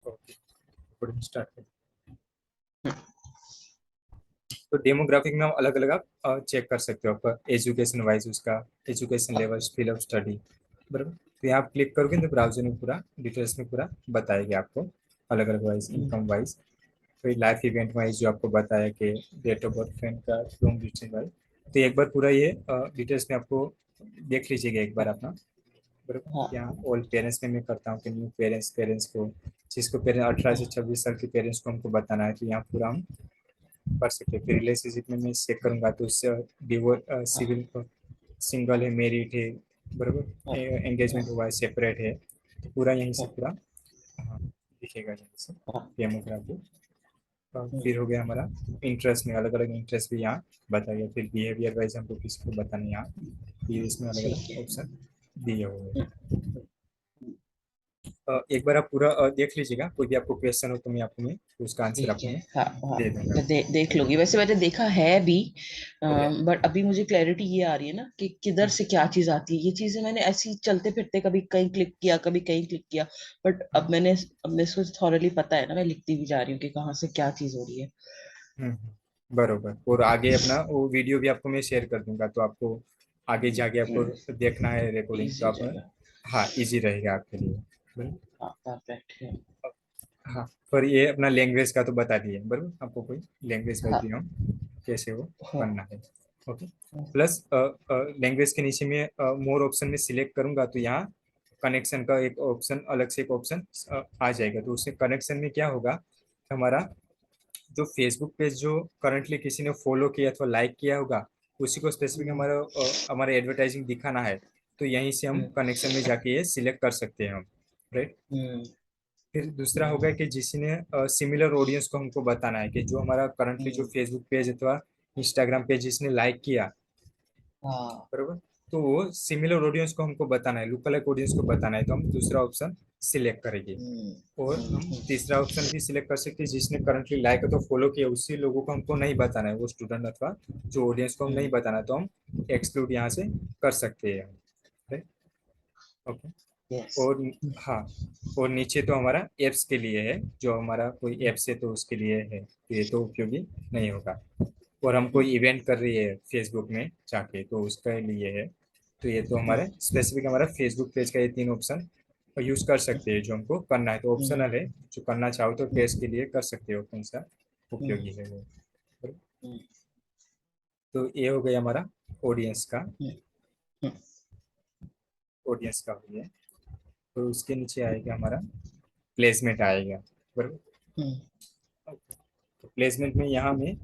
Okay, coding start कर। तो demographic में हम अलग अलग आप चेक कर सकते हो आपका एजुकेशन वाइज, उसका education level, field of study, बराबर। तो यहाँ आप क्लिक करोगे तो ब्राउजर में पूरा डिटेल्स में पूरा बताएगी आपको अलग अलग वाइज, इनकम वाइज, फिर लाइफ इवेंट वाइज जो आपको बताया कि डेट ऑफ बर्थ, फ्रेंड का, लॉन्ग डिस्टेंस वाइज। तो एक बार पूरा ये डिटेल्स में आपको देख लीजिएगा एक बार अपना, बराबर। हाँ यहाँ ऑल पेरेंट्स में मैं करता हूँ कि न्यू पेरेंट्स, पेरेंट्स को, जिसको पेरेंट्स 18 से 26 साल के पेरेंट्स को हमको बताना है, तो यहाँ पूरा हम कर सकते हैं। फिर रिलेशनशिप में मैं चेक करूंगा तो उससे डिवोर्स, हाँ सिविल, सिंगल है, मैरिड है, बराबर, हाँ एंगेजमेंट हुआ है, सेपरेट है, तो पूरा यहीं से हाँ पूरा हाँ दिखेगा यहीं से हाँ डेमोग्राफी। फिर हो गया हमारा इंटरेस्ट में, अलग अलग इंटरेस्ट भी यहाँ बताइए। फिर बिहेवियर वाइज हमको किसको बताना है यहाँ, ये इसमें अलग ठीक अलग है। ऑप्शन दिए हुए हैं। हम्म, एक बार आप पूरा देख लीजिएगा, कोई भी आपको क्वेश्चन हो तो मैं आपको मैं उसका आंसर ठीक आपको है। मैं हाँ हाँ, दे दूंगा। मैं देख लूंगी। वैसे मैंने देखा है भी, ओके। बट अभी मुझे क्लैरिटी ये आ रही है ना कि किधर से क्या चीज आती है। ये चीजें मैंने ऐसी चलते फिरते कभी कहीं क्लिक किया, कभी कहीं क्लिक किया, बट अब मैं इसको थॉरली पता है ना, मैं लिखती भी जा रही हूँ कि कहाँ से क्या चीज हो रही है। बरोबर। और आगे अपना वो वीडियो भी आपको मैं शेयर कर दूंगा, तो आपको आगे जाके आपको देखना है रिकॉर्डिंग, तो इजी आप रहेगा। हाँ इजी रहेगा आपके लिए, बराबर। हाँ परफेक्ट है। हाँ, पर ये अपना लैंग्वेज का तो बता दिए, बराबर। आपको कोई लैंग्वेज वाइज भी हाँ हम कैसे वो हाँ करना है। ओके। प्लस लैंग्वेज के नीचे में मोर ऑप्शन में सिलेक्ट करूंगा तो यहाँ कनेक्शन का एक ऑप्शन, अलग से एक ऑप्शन आ जाएगा। तो उससे कनेक्शन में क्या होगा, हमारा जो फेसबुक पेज जो करंटली किसी ने फॉलो किया अथवा लाइक किया होगा, उसी को स्पेसिफिक हम्म, हमारा एडवर्टाइजिंग दिखाना है, तो यहीं से हम हम्म, कनेक्शन में जाके ये सिलेक्ट कर सकते हैं हम, राइट। हम्म, फिर दूसरा होगा कि जिसने सिमिलर ऑडियंस को हमको बताना है कि जो हमारा करंटली जो हम्म, फेसबुक पेज अथवा इंस्टाग्राम पेज जिसने लाइक किया, हाँ बरोबर, तो वो सिमिलर ऑडियंस को हमको बताना है, लुक अलाइक ऑडियंस को बताना है, तो हम दूसरा ऑप्शन सिलेक्ट करेंगे। हम्म, और हम तीसरा ऑप्शन भी सिलेक्ट कर सकते हैं, जिसने करंटली लाइक तो फॉलो किया, उसी लोगों को हमको नहीं बताना है, वो स्टूडेंट अथवा जो ऑडियंस को हम नहीं बताना, तो हम एक्सक्लूड यहाँ से कर सकते हैं। ओके। यस। और हाँ, और नीचे तो हमारा एप्स के लिए है, जो हमारा कोई एप्स है तो उसके लिए है, ये तो उपयोगी नहीं होगा। और हम कोई इवेंट कर रही है फेसबुक में जाके तो उसके लिए है, तो ये तो हमारे स्पेसिफिक हमारा फेसबुक पेज का ये तीन ऑप्शन यूज कर सकते हैं, जो हमको करना है तो ऑप्शनल है, जो करना चाहो तो पेज के लिए कर सकते हो, कौन सा उपयोगी है वो। तो ये हो गया हमारा ऑडियंस का, ऑडियंस का हो गया। तो उसके नीचे आएगा हमारा प्लेसमेंट आएगा, बराबर। तो प्लेसमेंट में यहाँ में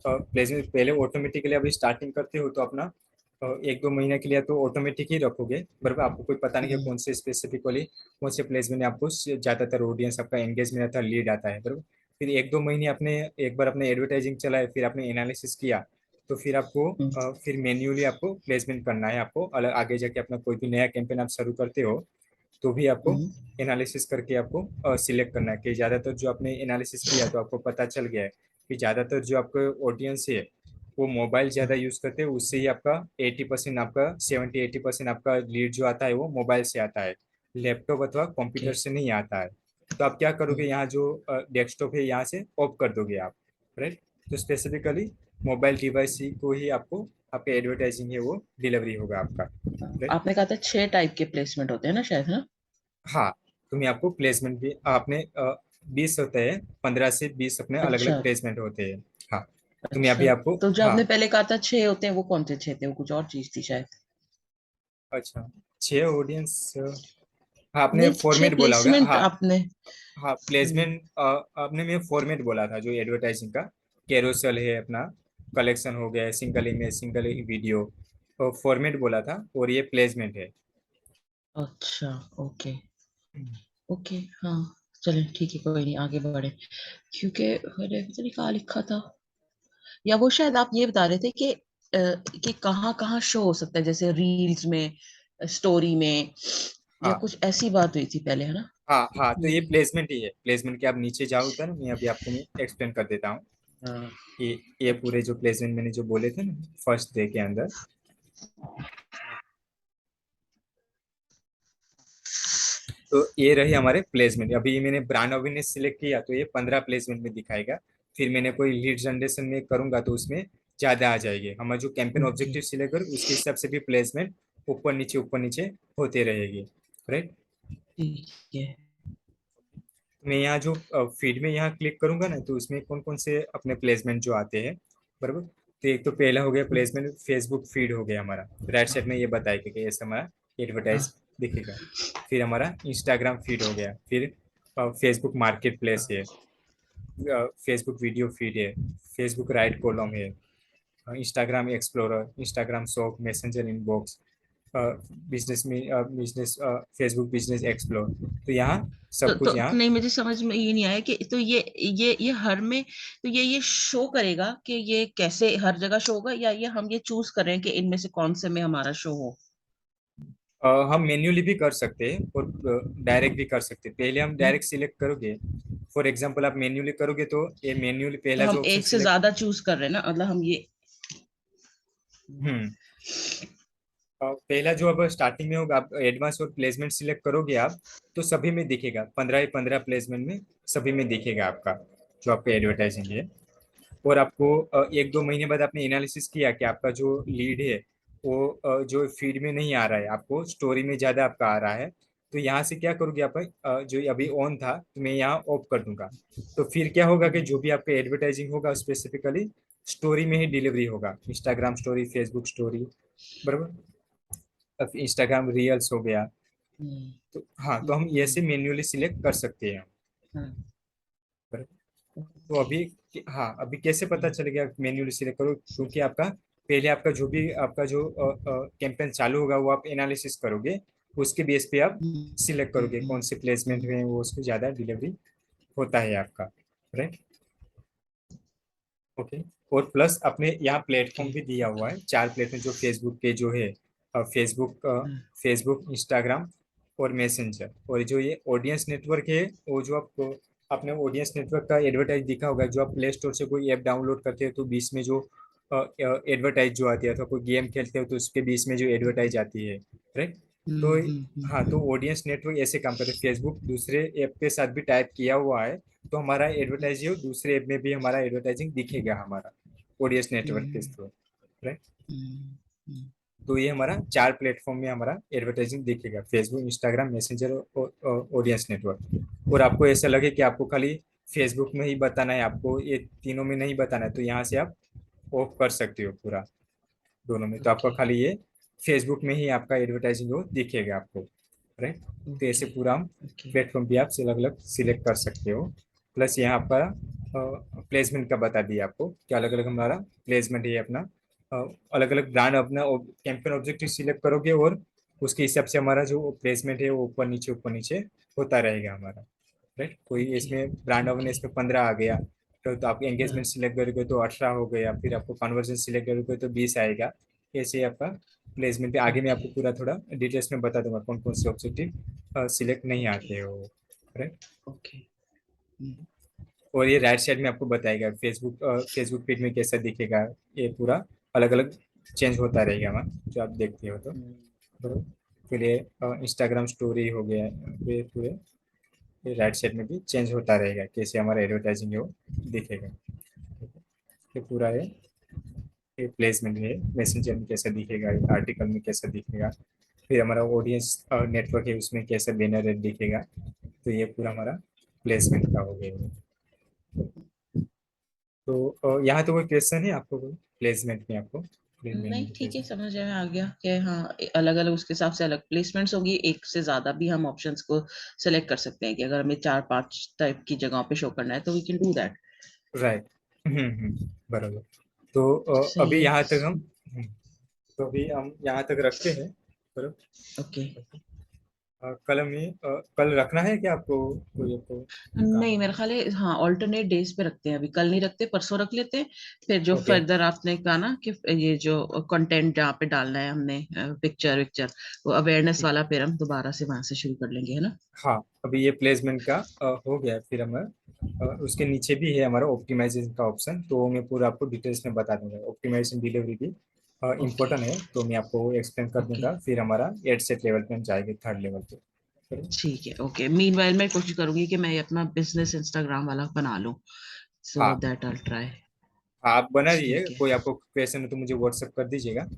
प्लेसमेंट पहले ऑटोमेटिकली अभी स्टार्टिंग करते हो तो अपना एक दो महीने के लिए तो ऑटोमेटिक ही रखोगे, बराबर। आपको कोई पता नहीं कि कौन से स्पेसिफिकली कौन से प्लेसमेंट में आपको ज्यादातर ऑडियंस आपका एंगेजमेंट आता है, लीड आता है, बराबर। फिर एक दो महीने आपने एक बार अपने एडवर्टाइजिंग चलाए, फिर आपने एनालिसिस किया, तो फिर आपको फिर मैन्युअली आपको प्लेसमेंट करना है। आपको अलग आगे जाके अपना कोई भी नया कैंपेन आप शुरू करते हो तो भी आपको एनालिसिस करके आपको सिलेक्ट करना है कि ज़्यादातर जो आपने एनालिसिस किया तो आपको पता चल गया है कि ज़्यादातर जो आपका ऑडियंस है वो मोबाइल ज़्यादा यूज़ करते हैं, उससे ही आपका 80%, आपका 70-80% आपका लीड जो आता है वो मोबाइल से आता है, लैपटॉप अथवा कंप्यूटर से नहीं आता है। तो आप क्या करोगे, यहाँ जो डेस्कटॉप है यहाँ से ऑफ कर दोगे आप, राइट। तो स्पेसिफिकली मोबाइल डिवाइस ही को ही आपको आपका एडवर्टाइजिंग है वो डिलीवरी होगा आपका, राइट। आपने कहा था 6 टाइप के प्लेसमेंट होते हैं ना शायद, है ना? हाँ, तो मैं आपको प्लेसमेंट भी आपने 20 होते हैं, 15 से 20 अपने अलग अच्छा अलग प्लेसमेंट होते हैं। हाँ, तो मैं अभी अच्छा। आपको तो जो हाँ। आपने पहले कहा था 6 होते हैं, वो कौन से 6 थे? वो कुछ और चीज थी शायद। अच्छा, 6 ऑडियंस, हाँ आपने नहीं, छह फॉर्मेट बोला होगा, प्लेसमेंट हाँ। आपने। हाँ प्लेसमेंट आपने मैं फॉर्मेट बोला था जो एडवर्टाइजिंग का, कैरोसेल है अपना, कलेक्शन हो गया, single image, single video, format बोला था, और ये प्लेसमेंट है। अच्छा। Okay okay. हाँ चले ठीक है, कोई नहीं, आगे बढ़े। क्योंकि मैंने पता नहीं कहाँ लिखा था, या वो शायद आप ये बता रहे थे कि कहाँ कहाँ शो हो सकता है, जैसे रील्स में, स्टोरी में, या हाँ कुछ ऐसी बात हुई थी पहले, है ना? हाँ हाँ, तो ये हम्म, प्लेसमेंट ही है, प्लेसमेंट के आप नीचे जाओ उधर, मैं अभी आपको मैं एक्सप्लेन कर देता हूँ। ये ओके। पूरे जो प्लेसमेंट मैंने जो बोले थे ना फर्स्ट डे के अंदर, तो ये रही हमारे प्लेसमेंट। अभी मैंने ब्रांड अवेयरनेस सिलेक्ट किया तो ये 15 प्लेसमेंट में दिखाएगा। फिर मैंने कोई लीड जनरेशन में करूंगा तो उसमें ज्यादा आ जाएगी। हमारा जो कैंपेन ओके, ऑब्जेक्टिव सिलेक्ट करूँ उसके हिसाब से भी प्लेसमेंट ऊपर नीचे होते रहेगी। राइट। ठीक है। मैं यहाँ जो फीड में यहाँ क्लिक करूंगा ना तो उसमें कौन कौन से अपने प्लेसमेंट जो आते हैं, बराबर। तो एक तो पहला हो गया हुँ, प्लेसमेंट फेसबुक फीड हो गया हमारा। राइट साइड में ये बताएगा कि ऐसा हमारा हाँ, एडवर्टाइज दिखेगा। फिर हमारा इंस्टाग्राम फीड हो गया। फिर फेसबुक मार्केट प्लेस है, फेसबुक वीडियो फीड है, फेसबुक राइट कॉलम है, Instagram explorer, Instagram shop, messenger inbox, business में बिजनेस फेसबुक बिजनेस एक्सप्लोर। तो यहाँ सब तो कुछ यहाँ। नहीं, मुझे समझ में ये नहीं आया कि तो ये हर में तो ये शो करेगा कि ये कैसे हर जगह शो होगा, या ये हम ये चूज़ कर रहे हैं कि इनमें से कौन से में हमारा शो हो? हम मैन्युअली भी कर सकते हैं और डायरेक्ट भी कर सकते हैं। पहले हम हुँ, डायरेक्ट सिलेक्ट करोगे, फॉर एग्जांपल आप मैन्युअली करोगे तो ये मैन्युअली तो पहला हम जो ऑप्शन एक से सिलेक्ट। ज़्यादा चूज़ कर रहे हैं ना, मतलब हम ये हम्म पहला जो अब स्टार्टिंग में होगा, आप एडवांस और प्लेसमेंट सिलेक्ट करोगे आप, तो सभी में दिखेगा 15 प्लेसमेंट में सभी में दिखेगा आपका जो आपका एडवर्टाइजिंग है। और आपको एक दो महीने बाद आपने एनालिसिस किया कि आपका जो लीड है वो जो फीड में नहीं आ रहा है, आपको स्टोरी में ज्यादा आपका आ रहा है। तो यहाँ से क्या करोगे आप, जो अभी ऑन था तो मैं यहाँ ऑफ कर दूंगा। तो फिर क्या होगा कि हुँ, जो भी आपका एडवर्टाइजिंग होगा स्पेसिफिकली स्टोरी में ही डिलीवरी होगा, इंस्टाग्राम स्टोरी, फेसबुक स्टोरी, बराबर। अब इंस्टाग्राम रील्स हो गया। हुँ, तो हाँ, तो हुँ, हम हुँ, ऐसे मैन्युअली सिलेक्ट कर सकते हैं। हाँ, बराबर। तो ओके, अभी, हाँ, अभी कैसे पता हुँ, चलेगा मैन्युअली सिलेक्ट करो, क्योंकि आपका पहले आपका जो भी आपका जो कैंपेन चालू होगा वो आप एनालिसिस करोगे, उसके बेस पे आप हुँ, सिलेक्ट हुँ, करोगे कौन से प्लेसमेंट हुँ, में वो उसको ज्यादा डिलीवरी होता है आपका। राइट। ओके। और प्लस अपने यहाँ ओके, प्लेटफॉर्म भी दिया हुआ है, 4 प्लेटफॉर्म जो फेसबुक के जो है, फेसबुक, हाँ, फेसबुक, इंस्टाग्राम और मैसेंजर। और जो ये ऑडियंस नेटवर्क है, वो जो आपको अपने ऑडियंस नेटवर्क का एडवर्टाइज दिखा होगा, जो आप प्ले स्टोर से कोई ऐप डाउनलोड करते हो तो बीच में जो एडवर्टाइज जो आती है, तो कोई गेम खेलते हो तो उसके बीच में जो एडवर्टाइज आती है। राइट। तो हुँ, हुँ, हुँ, हाँ, तो ऑडियंस नेटवर्क ऐसे काम करते हैं। फेसबुक दूसरे ऐप के साथ भी टाइप किया हुआ है, तो हमारा हुँ, एडवर्टाइज है दूसरे ऐप में भी हमारा एडवर्टाइजिंग दिखेगा हमारा ऑडियंस नेटवर्क के हुँ, थ्रू। राइट। हुँ, हुँ, तो ये हमारा 4 प्लेटफॉर्म में हमारा एडवर्टाइजिंग दिखेगा, फेसबुक, इंस्टाग्राम, मैसेंजर और ऑडियंस नेटवर्क। और आपको ऐसा लगे कि आपको खाली फेसबुक में ही बताना है, आपको ये तीनों में नहीं बताना है, तो यहाँ से आप ऑफ कर सकते हो पूरा दोनों में। तो आपका ओके, खाली ये फेसबुक में ही आपका एडवर्टाइजिंग वो दिखेगा आपको। राइट। तो ऐसे ओके, पूरा हम ओके, प्लेटफॉर्म भी आप से अलग अलग सिलेक्ट कर सकते हो। प्लस यहाँ आपका प्लेसमेंट का बता दिया आपको कि अलग अलग हमारा प्लेसमेंट है अपना। अलग अलग ब्रांड अपना कैंपेन ऑब्जेक्टिव सिलेक्ट करोगे और उसके हिसाब से हमारा जो प्लेसमेंट है वो ऊपर नीचे होता रहेगा हमारा। राइट। कोई ओके, इसमें ब्रांड ओके, अवेयरनेस में 15 आ गया, तो आप हाँ, एंगेजमेंट सिलेक्ट करोगे तो 18 हो गया, फिर आपको कन्वर्जन सिलेक्ट करोगे तो 20 आएगा। ऐसे ही आपका प्लेसमेंट पे आगे मैं ओके, आपको पूरा थोड़ा डिटेल्स में बता दूंगा कौन कौन से ऑब्जेक्टिव सिलेक्ट नहीं ओके, आते हो। राइट। ओके, हुँ, और ये राइट साइड में आपको बताएगा फेसबुक, फेसबुक पेज में कैसा दिखेगा, ये पूरा अलग अलग चेंज होता रहेगा वहाँ जो आप देखते हो तो। हुँ, बराबर। फिर ये इंस्टाग्राम स्टोरी हो गया, ये पूरे ये राइट साइड में भी चेंज होता रहेगा कैसे हमारा एडवर्टाइजिंग है वो दिखेगा। ये पूरा है, ये प्लेसमेंट है, मैसेंजर में कैसा दिखेगा, आर्टिकल में कैसा दिखेगा, फिर हमारा ऑडियंस नेटवर्क है उसमें कैसा बैनर दिखेगा। तो ये पूरा हमारा प्लेसमेंट का हो गया। तो यहाँ तो कोई क्वेश्चन है आपको, कोई प्लेसमेंट में आपको नहीं, ठीक है, प्लेसमेंट। समझ में आ गया कि हाँ, अलग-अलग उसके हिसाब से अलग प्लेसमेंट्स होगी, एक से ज़्यादा भी हम ऑप्शंस को सेलेक्ट कर सकते हैं कि अगर हमें 4-5 टाइप की जगहों पे शो करना है, तो we can do that. Right. बराबर। तो सही अभी है। यहाँ तक हम, तो अभी हम यहाँ तक रखते हैं। बराबर। ओके। कल हमें कल रखना है क्या आपको, कोई आपको काम नहीं, है? मेरा ख़्याल है हाँ, अल्टरनेट डेज़ पे रखते हैं, अभी कल नहीं रखते, परसों रख लेते हैं। फिर जो ओके। फर्दर आपने कहा ना कि ये जो कंटेंट जहाँ पे डालना है हमने पिक्चर-विक्चर, वो अवेयरनेस वाला फिर हम दोबारा से वहाँ से शुरू कर लेंगे, है ना? हाँ, अभी ये प्लेसमेंट का हो गया, फिर हम उसके नीचे भी है हमारा ऑप्टिमाइजेशन का ऑप्शन, तो मैं पूरा आपको डिटेल्स में बता दूंगा। ऑप्टिमाइजेशन डिलीवरी भी ओके, इम्पोर्टेंट है, तो मैं आपको एक्सप्लेन कर ओके, दूंगा। फिर हमारा एड सेट लेवल पे हम जाएंगे, थर्ड लेवल पे। ठीक है, ओके। मीनवाइल मैं कोशिश करूंगी कि मैं अपना बिजनेस इंस्टाग्राम वाला बना लूं, सो हाँ दैट आई ट्राई। आप बना दीजिए, ठीक है। कोई आपको क्वेश्चन हो तो मुझे व्हाट्सएप कर दीजिएगा।